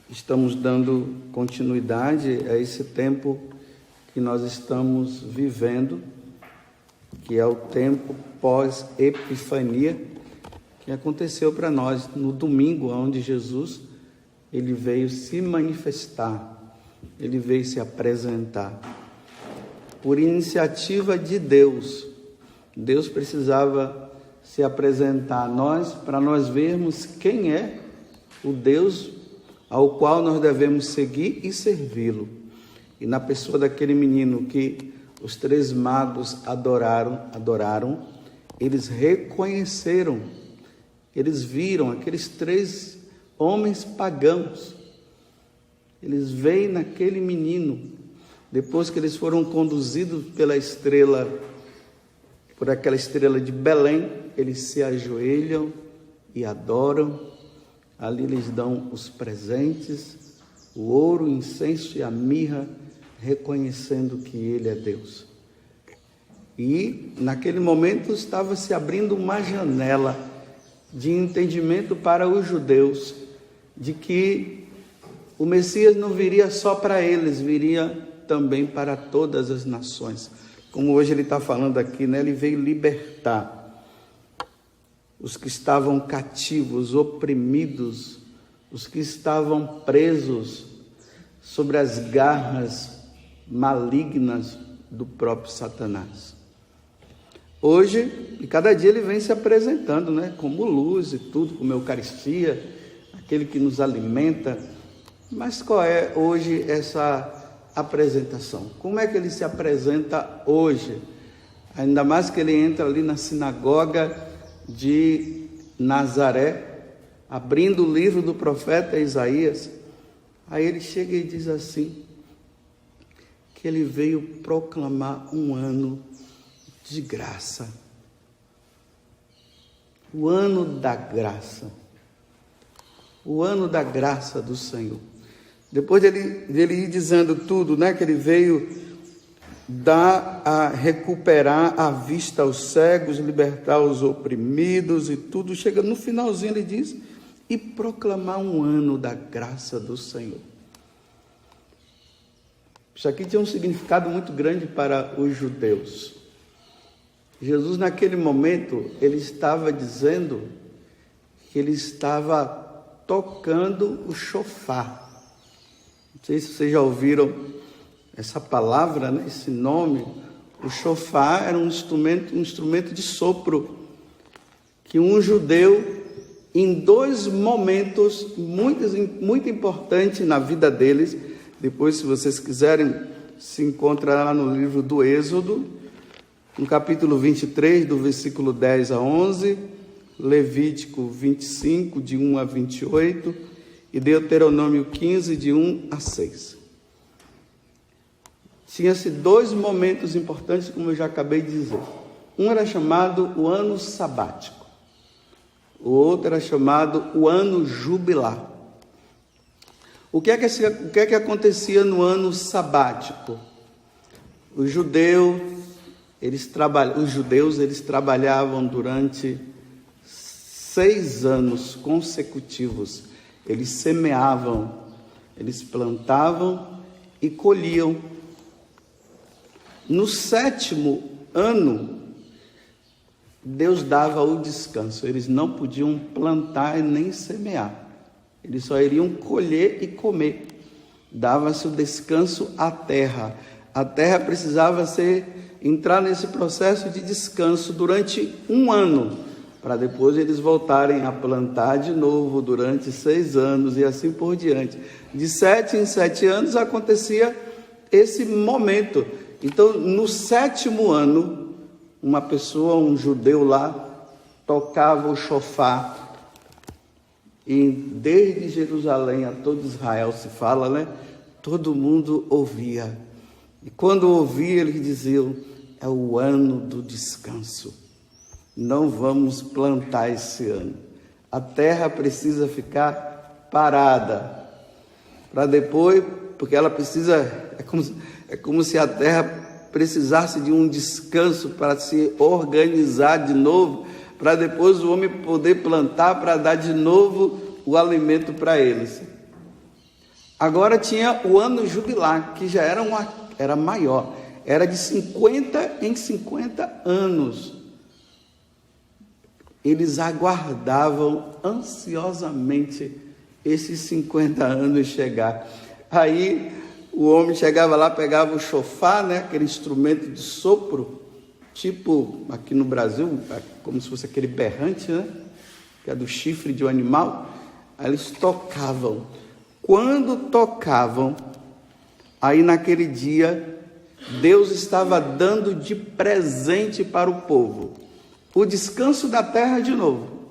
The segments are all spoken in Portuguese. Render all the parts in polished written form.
Estamos dando continuidade a esse tempo que nós estamos vivendo, que é o tempo pós-Epifania, que aconteceu para nós no domingo, onde Jesus ele veio se manifestar, ele veio se apresentar. Por iniciativa de Deus, Deus precisava se apresentar a nós para nós vermos quem é o Deus ao qual nós devemos seguir e servi-lo. E na pessoa daquele menino que os 3 magos adoraram, eles reconheceram, eles viram aqueles 3 homens pagãos. Eles veem naquele menino, depois que eles foram conduzidos por aquela estrela de Belém, eles se ajoelham e adoram. Ali eles dão os presentes, o ouro, o incenso e a mirra, reconhecendo que Ele é Deus. E naquele momento estava se abrindo uma janela de entendimento para os judeus, de que o Messias não viria só para eles, viria também para todas as nações. Como hoje ele está falando aqui, né? Ele veio libertar os que estavam cativos, oprimidos, os que estavam presos sobre as garras malignas do próprio Satanás. Hoje, e cada dia ele vem se apresentando, né? Como luz e tudo, como Eucaristia, aquele que nos alimenta. Mas qual é hoje essa apresentação? Como é que ele se apresenta hoje? Ainda mais que ele entra ali na sinagoga de Nazaré, abrindo o livro do profeta Isaías. Aí ele chega e diz assim, que ele veio proclamar um ano de graça. O ano da graça. O ano da graça do Senhor. Depois dele ir dizendo tudo, né, que ele veio recuperar a vista aos cegos, libertar os oprimidos e tudo, chega no finalzinho ele diz, e proclamar um ano da graça do Senhor. Isso aqui tinha um significado muito grande para os judeus. Jesus naquele momento, ele estava dizendo que ele estava tocando o chofar. Não sei se vocês já ouviram essa palavra, né? Esse nome. O chofar era um instrumento de sopro, que um judeu, em 2 momentos muito importantes na vida deles, depois, se vocês quiserem, se encontra lá no livro do Êxodo, no capítulo 23, do versículo 10 a 11, Levítico 25, de 1 a 28, e Deuteronômio 15, de 1 a 6. Tinha-se 2 momentos importantes, como eu já acabei de dizer. Um era chamado o ano sabático. O outro era chamado o ano jubilar. O que é que acontecia no ano sabático? Os judeus, eles trabalhavam durante 6 anos consecutivos. Eles semeavam, eles plantavam e colhiam. No 7º ano, Deus dava o descanso. Eles não podiam plantar e nem semear. Eles só iriam colher e comer. Dava-se o descanso à terra. A terra precisava entrar nesse processo de descanso durante 1 ano, para depois eles voltarem a plantar de novo durante 6 anos e assim por diante. De 7 em 7 anos acontecia esse momento. Então, no 7º ano, uma pessoa, um judeu lá, tocava o chofar. E desde Jerusalém a todo Israel se fala, né? Todo mundo ouvia. E quando ouvia, eles diziam, é o ano do descanso. Não vamos plantar esse ano. A terra precisa ficar parada. Para depois, porque ela precisa... É como se a terra precisasse de um descanso para se organizar de novo, para depois o homem poder plantar, para dar de novo o alimento para eles. Agora tinha o ano jubilar, que já era maior, era de 50 em 50 anos. Eles aguardavam ansiosamente esses 50 anos chegar. Aí o homem chegava lá, pegava o chofar, né, aquele instrumento de sopro, tipo aqui no Brasil, como se fosse aquele berrante, né, que é do chifre de um animal. Aí eles tocavam. Quando tocavam, aí naquele dia, Deus estava dando de presente para o povo o descanso da terra de novo.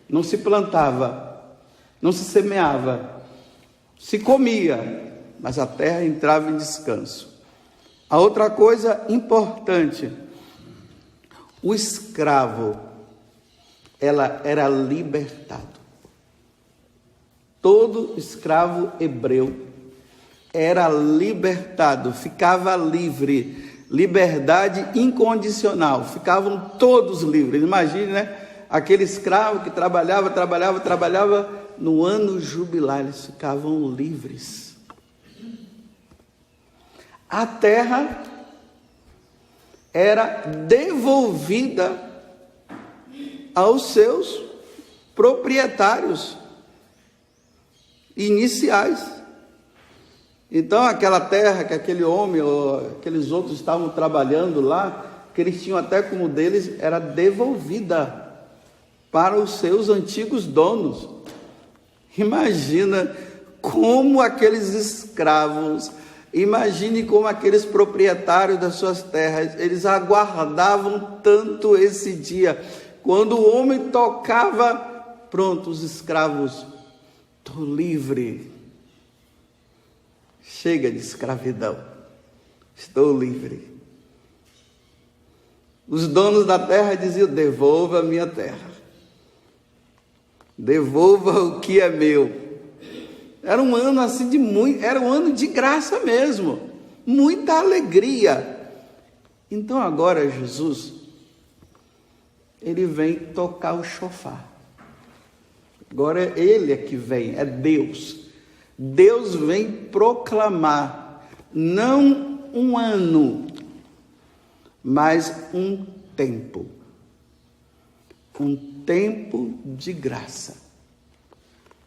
Não se plantava, não se semeava, se comia, mas a terra entrava em descanso. A outra coisa importante, o escravo, ela era libertado. Todo escravo hebreu era libertado, ficava livre, liberdade incondicional, ficavam todos livres. Imagine, né? Aquele escravo que trabalhava, no ano jubilar, eles ficavam livres. A terra era devolvida aos seus proprietários iniciais. Então aquela terra que aquele homem ou aqueles outros estavam trabalhando lá, que eles tinham até como deles, era devolvida para os seus antigos donos. Imagina como aqueles escravos, imagine como aqueles proprietários das suas terras, eles aguardavam tanto esse dia. Quando o homem tocava, pronto, os escravos, estou livre. Chega de escravidão, estou livre. Os donos da terra diziam: devolva a minha terra, devolva o que é meu. Era um ano assim era um ano de graça mesmo, muita alegria. Então agora Jesus, ele vem tocar o chofar. Agora ele é que vem, é Deus. Deus vem proclamar, não um ano, mas um tempo de graça,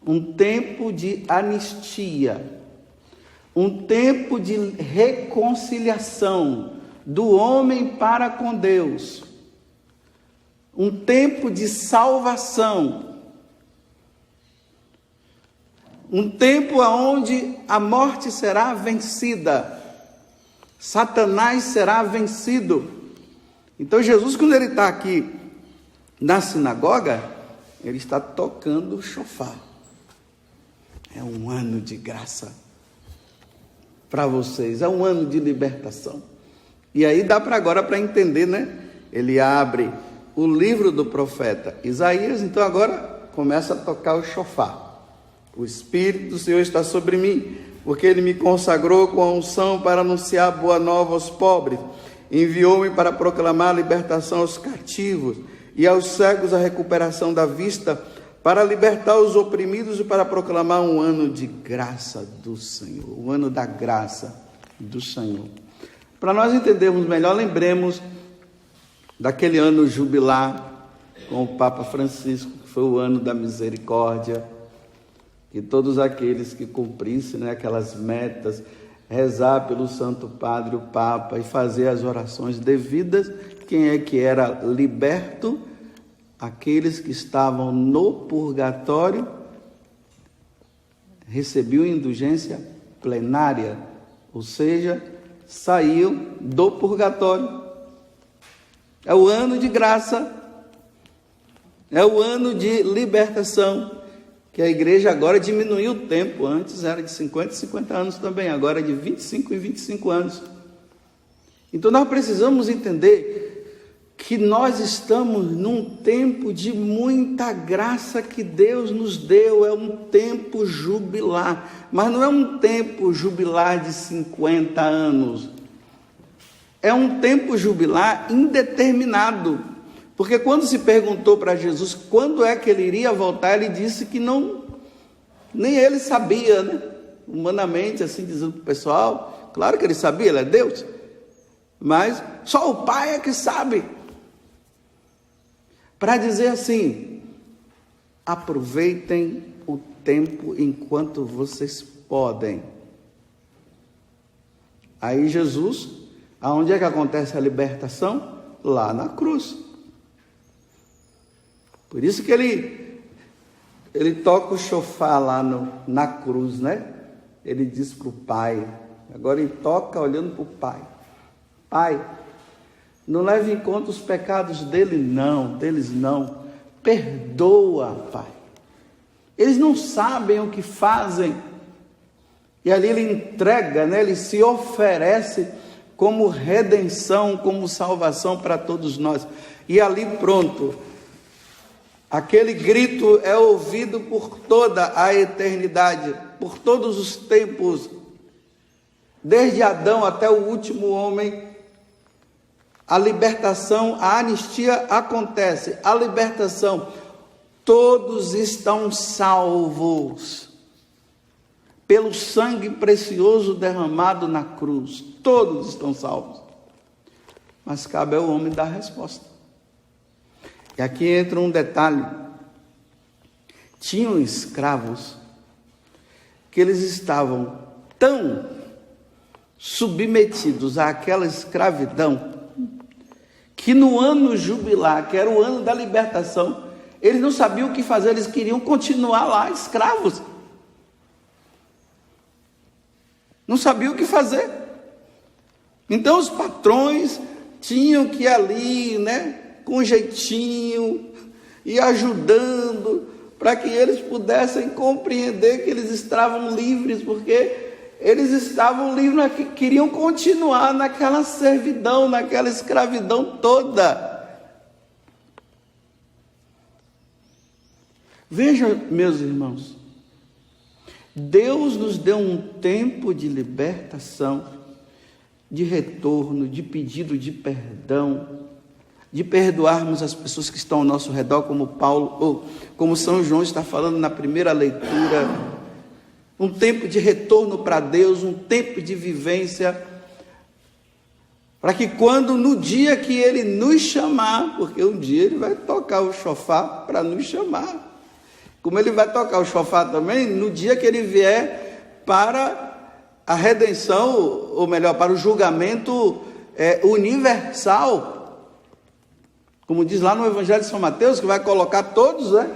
um tempo de anistia, um tempo de reconciliação do homem para com Deus, um tempo de salvação. Um tempo onde a morte será vencida, Satanás será vencido. Então Jesus, quando ele está aqui na sinagoga, ele está tocando o chofar. É um ano de graça para vocês, é um ano de libertação. E aí dá agora para entender, né? Ele abre o livro do profeta Isaías, então agora começa a tocar o chofar. O Espírito do Senhor está sobre mim, porque Ele me consagrou com a unção para anunciar boa nova aos pobres. Enviou-me para proclamar a libertação aos cativos e aos cegos a recuperação da vista, para libertar os oprimidos e para proclamar um ano de graça do Senhor, o ano da graça do Senhor. Para nós entendermos melhor, lembremos daquele ano jubilar com o Papa Francisco, que foi o ano da misericórdia. E todos aqueles que cumprissem, né, aquelas metas, rezar pelo Santo Padre, o Papa, e fazer as orações devidas. Quem é que era liberto? Aqueles que estavam no purgatório recebiam indulgência plenária, ou seja, saíam do purgatório. É o ano de graça, é o ano de libertação. Que a igreja agora diminuiu o tempo, antes era de 50 em 50 anos também, agora é de 25 em 25 anos. Então nós precisamos entender que nós estamos num tempo de muita graça que Deus nos deu, é um tempo jubilar, mas não é um tempo jubilar de 50 anos, é um tempo jubilar indeterminado. Porque quando se perguntou para Jesus quando é que ele iria voltar, ele disse que não, nem ele sabia, né? humanamente, assim dizendo para o pessoal. Claro que ele sabia, ele é Deus, mas só o Pai é que sabe. Para dizer assim: aproveitem o tempo enquanto vocês podem. Aí Jesus, aonde é que acontece a libertação? Lá na cruz. Por isso que ele toca o chofar lá na cruz, né? Ele diz para o Pai, agora ele toca olhando para o Pai: Pai, não leve em conta os pecados deles não, perdoa, Pai, eles não sabem o que fazem. E ali ele entrega, né? Ele se oferece como redenção, como salvação para todos nós. E ali pronto, aquele grito é ouvido por toda a eternidade, por todos os tempos, desde Adão até o último homem. A libertação, a anistia acontece, a libertação, todos estão salvos pelo sangue precioso derramado na cruz. Todos estão salvos. Mas cabe ao homem dar a resposta. E aqui entra um detalhe. Tinham escravos que eles estavam tão submetidos àquela escravidão que no ano jubilar, que era o ano da libertação, eles não sabiam o que fazer, eles queriam continuar lá escravos. Não sabiam o que fazer. Então os patrões tinham que ir ali, né, com jeitinho, e ajudando, para que eles pudessem compreender que eles estavam livres, porque eles estavam livres, queriam continuar naquela servidão, naquela escravidão toda. Veja, meus irmãos, Deus nos deu um tempo de libertação, de retorno, de pedido de perdão, de perdoarmos as pessoas que estão ao nosso redor, como Paulo, ou como São João está falando na primeira leitura. Um tempo de retorno para Deus, um tempo de vivência, para que quando, no dia que Ele nos chamar, porque um dia Ele vai tocar o chofar para nos chamar, como Ele vai tocar o chofar também no dia que Ele vier para a redenção, ou melhor, para o julgamento universal, como diz lá no Evangelho de São Mateus, que vai colocar todos, né,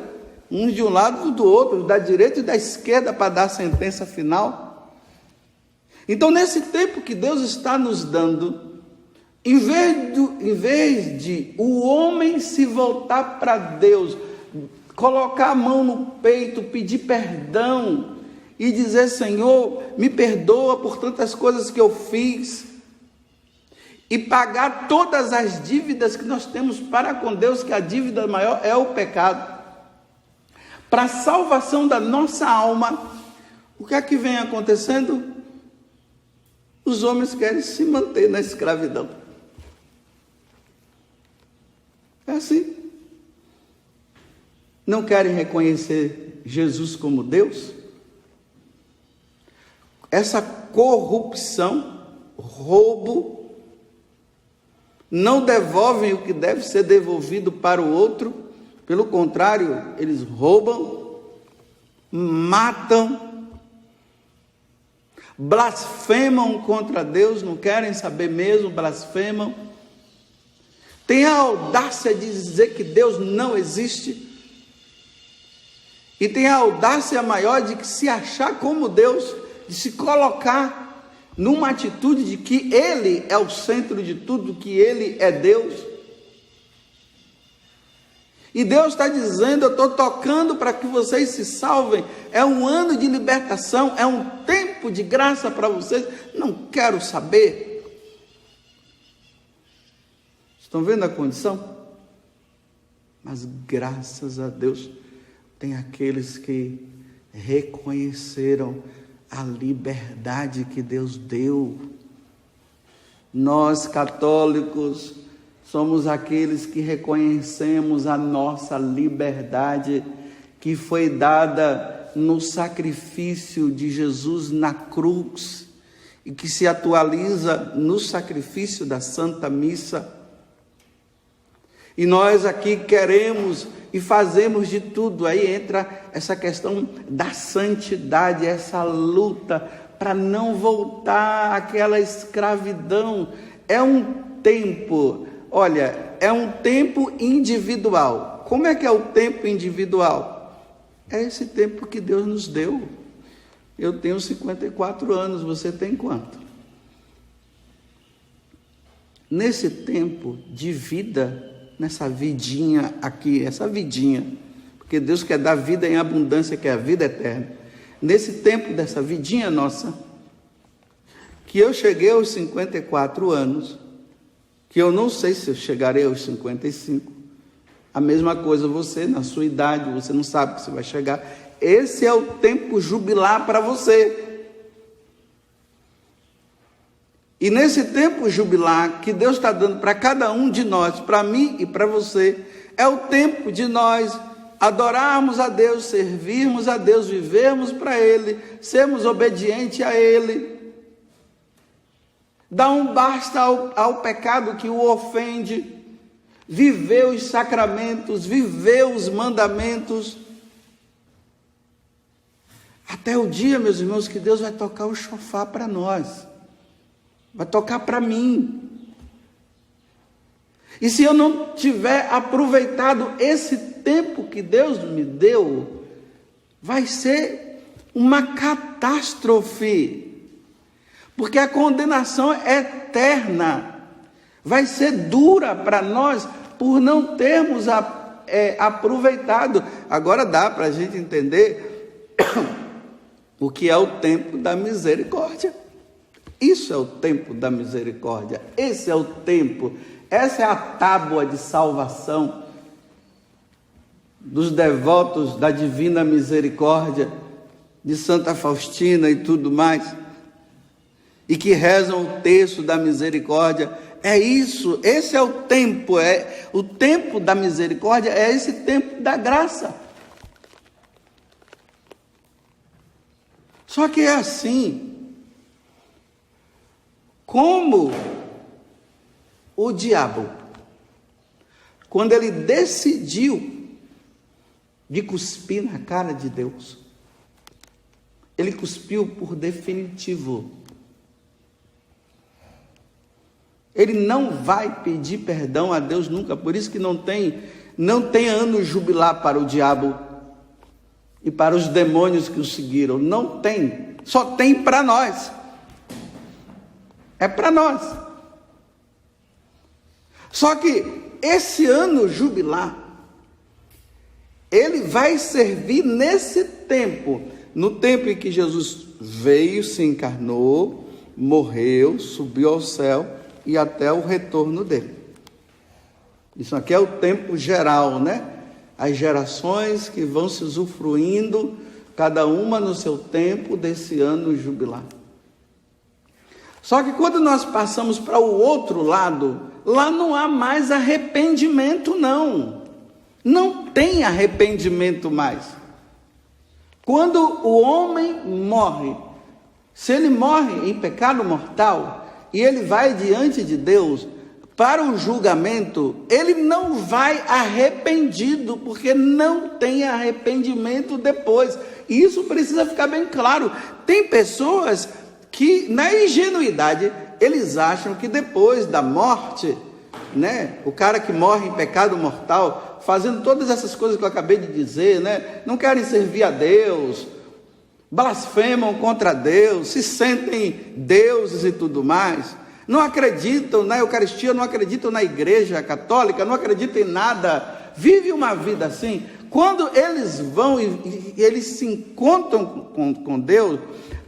uns de um lado e do outro, da direita e da esquerda, para dar a sentença final. Então, nesse tempo que Deus está nos dando, em vez de o homem se voltar para Deus, colocar a mão no peito, pedir perdão e dizer: Senhor, me perdoa por tantas coisas que eu fiz, e pagar todas as dívidas que nós temos para com Deus, que a dívida maior é o pecado, para a salvação da nossa alma, o que é que vem acontecendo? Os homens querem se manter na escravidão. É assim. Não querem reconhecer Jesus como Deus. Essa corrupção, roubo, não devolvem o que deve ser devolvido para o outro. Pelo contrário, eles roubam, matam, blasfemam contra Deus, não querem saber mesmo, blasfemam. Tem a audácia de dizer que Deus não existe. E tem a audácia maior de se achar como Deus, de se colocar numa atitude de que Ele é o centro de tudo, que Ele é Deus. E Deus está dizendo: eu estou tocando para que vocês se salvem. É um ano de libertação, é um tempo de graça para vocês. Não quero saber. Estão vendo a condição? Mas graças a Deus, tem aqueles que reconheceram a liberdade que Deus deu. Nós, católicos, somos aqueles que reconhecemos a nossa liberdade, que foi dada no sacrifício de Jesus na cruz e que se atualiza no sacrifício da Santa Missa. E nós aqui queremos e fazemos de tudo. Aí entra essa questão da santidade, essa luta para não voltar àquela escravidão. É um tempo, olha, é um tempo individual. Como é que é o tempo individual? É esse tempo que Deus nos deu. Eu tenho 54 anos, você tem quanto? Nesse tempo de vida, nessa vidinha aqui, essa vidinha, porque Deus quer dar vida em abundância, que é a vida eterna. Nesse tempo dessa vidinha nossa, que eu cheguei aos 54 anos, que eu não sei se eu chegarei aos 55, a mesma coisa você, na sua idade, você não sabe que você vai chegar. Esse é o tempo jubilar para você. E nesse tempo jubilar que Deus está dando para cada um de nós, para mim e para você, é o tempo de nós adorarmos a Deus, servirmos a Deus, vivermos para Ele, sermos obedientes a Ele, dar um basta ao pecado que o ofende, viver os sacramentos, viver os mandamentos, até o dia, meus irmãos, que Deus vai tocar o chofar para nós. Vai tocar para mim. E se eu não tiver aproveitado esse tempo que Deus me deu, vai ser uma catástrofe. Porque a condenação é eterna. Vai ser dura para nós por não termos aproveitado. Agora dá para a gente entender o que é o tempo da misericórdia. Isso é o tempo da misericórdia, esse é o tempo, essa é a tábua de salvação dos devotos da divina misericórdia, de Santa Faustina e tudo mais, e que rezam o terço da misericórdia. É isso, esse é o tempo da misericórdia, é esse tempo da graça. Só que é assim, como o diabo, quando ele decidiu de cuspir na cara de Deus, ele cuspiu por definitivo. Ele não vai pedir perdão a Deus nunca, por isso que não tem ano jubilar para o diabo e para os demônios que o seguiram, não tem, só tem para nós. É para nós. Só que esse ano jubilar, ele vai servir nesse tempo, no tempo em que Jesus veio, se encarnou, morreu, subiu ao céu e até o retorno dele. Isso aqui é o tempo geral, né? As gerações que vão se usufruindo, cada uma no seu tempo desse ano jubilar. Só que quando nós passamos para o outro lado, lá não há mais arrependimento, não. Não tem arrependimento mais. Quando o homem morre, se ele morre em pecado mortal, e ele vai diante de Deus para o julgamento, ele não vai arrependido, porque não tem arrependimento depois. E isso precisa ficar bem claro. Tem pessoas que na ingenuidade, eles acham que depois da morte, né, o cara que morre em pecado mortal, fazendo todas essas coisas que eu acabei de dizer, né, não querem servir a Deus, blasfemam contra Deus, se sentem deuses e tudo mais, não acreditam na Eucaristia, não acreditam na Igreja Católica, não acreditam em nada, vivem uma vida assim. Quando eles vão e eles se encontram com Deus,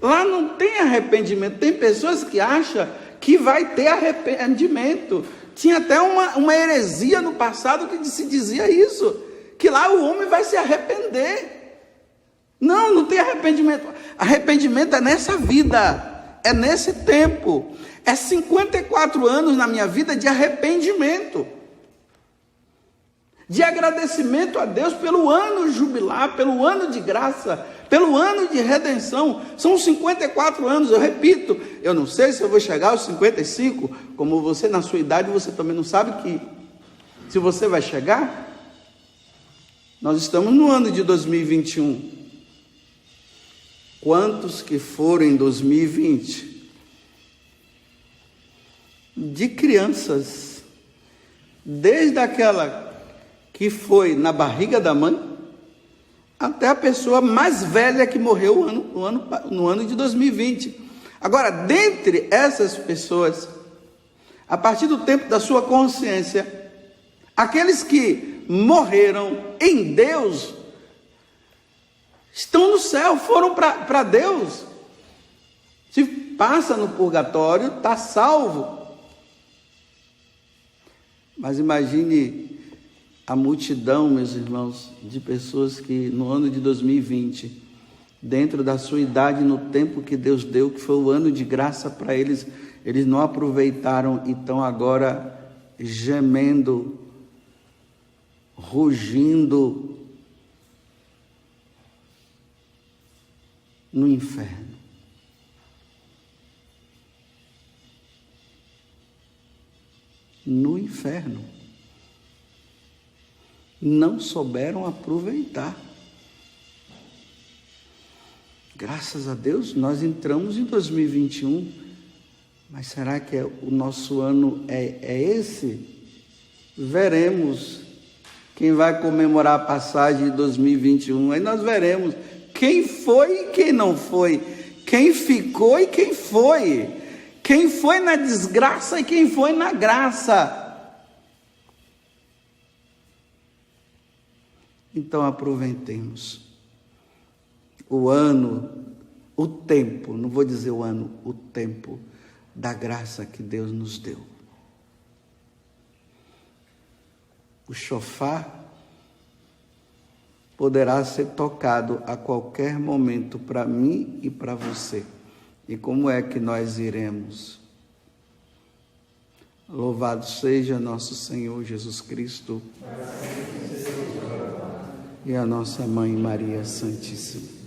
lá não tem arrependimento. Tem pessoas que acham que vai ter arrependimento. Tinha até uma heresia no passado que se dizia isso, que lá o homem vai se arrepender. Não tem arrependimento. Arrependimento é nessa vida, é nesse tempo. É 54 anos na minha vida de arrependimento. de agradecimento a Deus pelo ano jubilar, pelo ano de graça, pelo ano de redenção. São 54 anos, eu repito, eu não sei se eu vou chegar aos 55, como você na sua idade, você também não sabe que se você vai chegar. Nós estamos no ano de 2021. Quantos que foram em 2020? De crianças, desde aquela que foi na barriga da mãe, até a pessoa mais velha que morreu no ano de 2020. Agora, dentre essas pessoas, a partir do tempo da sua consciência, aqueles que morreram em Deus, estão no céu, foram para Deus. Se passa no purgatório, está salvo. Mas imagine a multidão, meus irmãos, de pessoas que no ano de 2020, dentro da sua idade, no tempo que Deus deu, que foi o ano de graça para eles, eles não aproveitaram e estão agora gemendo, rugindo no inferno. No inferno. Não souberam aproveitar. Graças a Deus, nós entramos em 2021, mas será que o nosso ano é esse? Veremos quem vai comemorar a passagem de 2021, aí nós veremos quem foi e quem não foi, quem ficou e quem foi na desgraça e quem foi na graça. Então aproveitemos o ano, o tempo, não vou dizer o ano, o tempo da graça que Deus nos deu. O chofar poderá ser tocado a qualquer momento para mim e para você. E como é que nós iremos? Louvado seja nosso Senhor Jesus Cristo e a nossa Mãe Maria Santíssima.